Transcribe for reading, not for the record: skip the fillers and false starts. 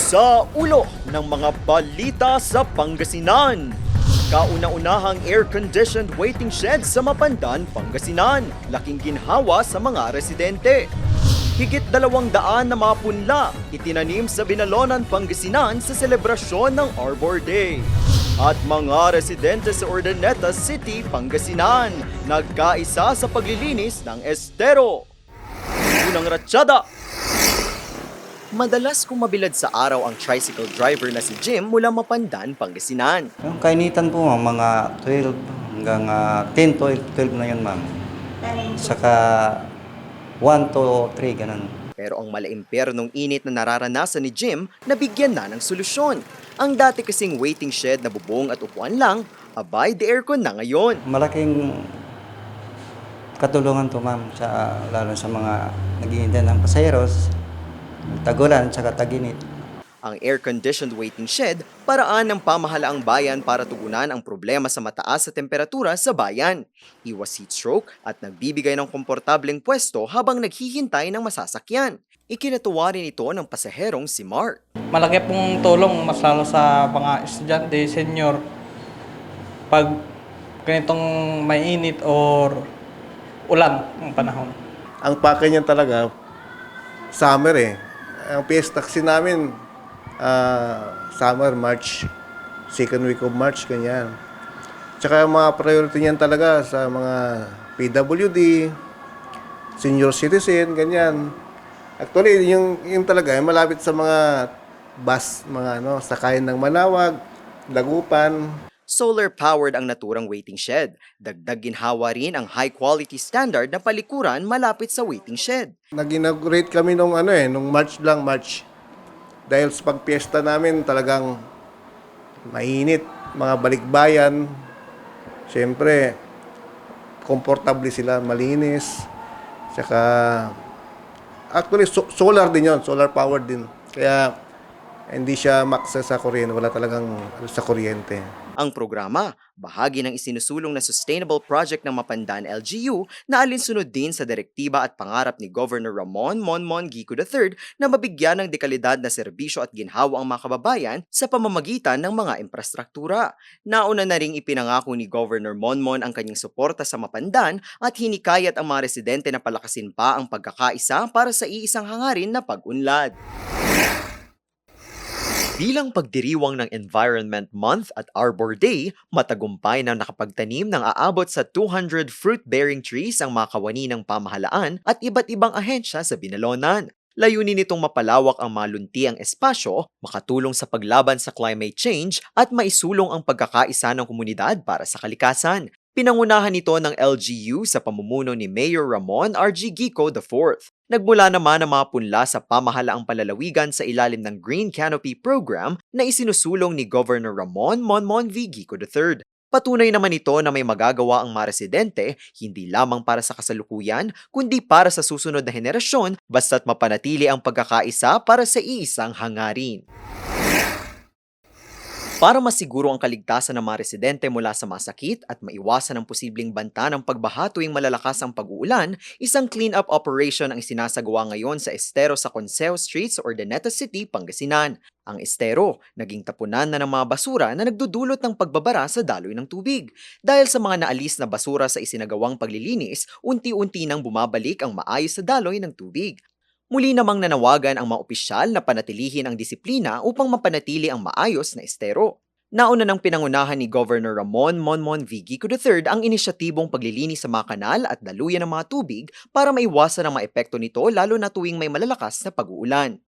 Sa ulo ng mga balita sa Pangasinan. Kauna-unahang air-conditioned waiting shed sa Mapandan, Pangasinan. Laking ginhawa sa mga residente. Higit 200 na mga punla itinanim sa Binalonan, Pangasinan sa selebrasyon ng Arbor Day. At mga residente sa Urdaneta City, Pangasinan, nagkaisa sa paglilinis ng estero. Unang ratsyada. Madalas kumabilad sa araw ang tricycle driver na si Jim mula Mapandan, Pangasinan. Yung kainitan po ma'am, mga 12 hanggang 10 to 12 na yun ma'am. Saka 1 to 3, ganun. Pero ang malaimpyernong init na nararanasan ni Jim, nabigyan na ng solusyon. Ang dati kasing waiting shed na bubong at upuan lang, abay de aircon na ngayon. Malaking katulungan to ma'am, lalo sa mga naghihintay ng pasayeros, tagulan, saka taginit. Ang air-conditioned waiting shed, paraan ng pamahalaang bayan para tugunan ang problema sa mataas sa temperatura sa bayan. Iwas heat stroke at nagbibigay ng komportableng pwesto habang naghihintay ng masasakyan. Ikinatuwa rin ito ng pasaherong si Mark. Malaki pong tulong mas lalo sa mga estudyante, senior. Pag ganitong mainit or ulan ang panahon. Ang pake niya talaga, summer eh. Ang PS taxi namin, summer, March, second week of March, ganyan. Tsaka yung mga priority niyan talaga sa mga PWD, senior citizen, ganyan. Actually, yung talaga, yung malapit sa mga bus, mga sakayan ng Manawag, Dagupan. Solar-powered ang naturang waiting shed. Dagdag ginhawa rin ang high-quality standard na palikuran malapit sa waiting shed. Nag-inaugurate kami nung March lang, March. Dahil sa pagpiesta namin talagang mainit, mga balikbayan. Siyempre, komportable sila, malinis. Saka, actually, solar din yon, solar powered din. Kaya, hindi siya maksa sa kuryente, wala talagang sa kuryente. Ang programa, bahagi ng isinusulong na sustainable project ng Mapandan LGU na alinsunod din sa direktiba at pangarap ni Governor Ramon Monmon Gico III na mabigyan ng dekalidad na serbisyo at ginhawa ang mga kababayan sa pamamagitan ng mga infrastruktura. Nauna na ring ipinangako ni Governor Monmon ang kanyang suporta sa Mapandan at hinikayat ang mga residente na palakasin pa ang pagkakaisa para sa iisang hangarin na pag-unlad. Bilang pagdiriwang ng Environment Month at Arbor Day, matagumpay na nakapagtanim ng aabot sa 200 fruit-bearing trees ang mga kawani ng pamahalaan at iba't ibang ahensya sa Binalonan. Layunin nitong mapalawak ang maluntiang espasyo, makatulong sa paglaban sa climate change at maisulong ang pagkakaisa ng komunidad para sa kalikasan. Pinangunahan ito ng LGU sa pamumuno ni Mayor Ramon R.G. Gico IV. Nagmula naman ang mga punla sa pamahalaang palalawigan sa ilalim ng Green Canopy Program na isinusulong ni Governor Ramon Monmon V. Gico III. Patunay naman ito na may magagawa ang mga residente hindi lamang para sa kasalukuyan kundi para sa susunod na henerasyon basta't mapanatili ang pagkakaisa para sa iisang hangarin. Para masiguro ang kaligtasan ng mga residente mula sa masakit at maiwasan ang posibleng banta ng pagbaha tuwing malalakas ang pag-uulan, isang clean-up operation ang isinasagawa ngayon sa estero sa Consejo Street sa Urdaneta City, Pangasinan. Ang estero, naging tapunan na ng mga basura na nagdudulot ng pagbabara sa daloy ng tubig. Dahil sa mga naalis na basura sa isinagawang paglilinis, unti-unti nang bumabalik ang maayos sa daloy ng tubig. Muli namang nanawagan ang mga opisyal na panatilihin ang disiplina upang mapanatili ang maayos na estero. Nauna nang pinangunahan ni Governor Ramon Monmon V. Gico III ang inisyatibong paglilinis sa mga kanal at daluyan ng mga tubig para maiwasan ang mga epekto nito lalo na tuwing may malalakas na pag-uulan.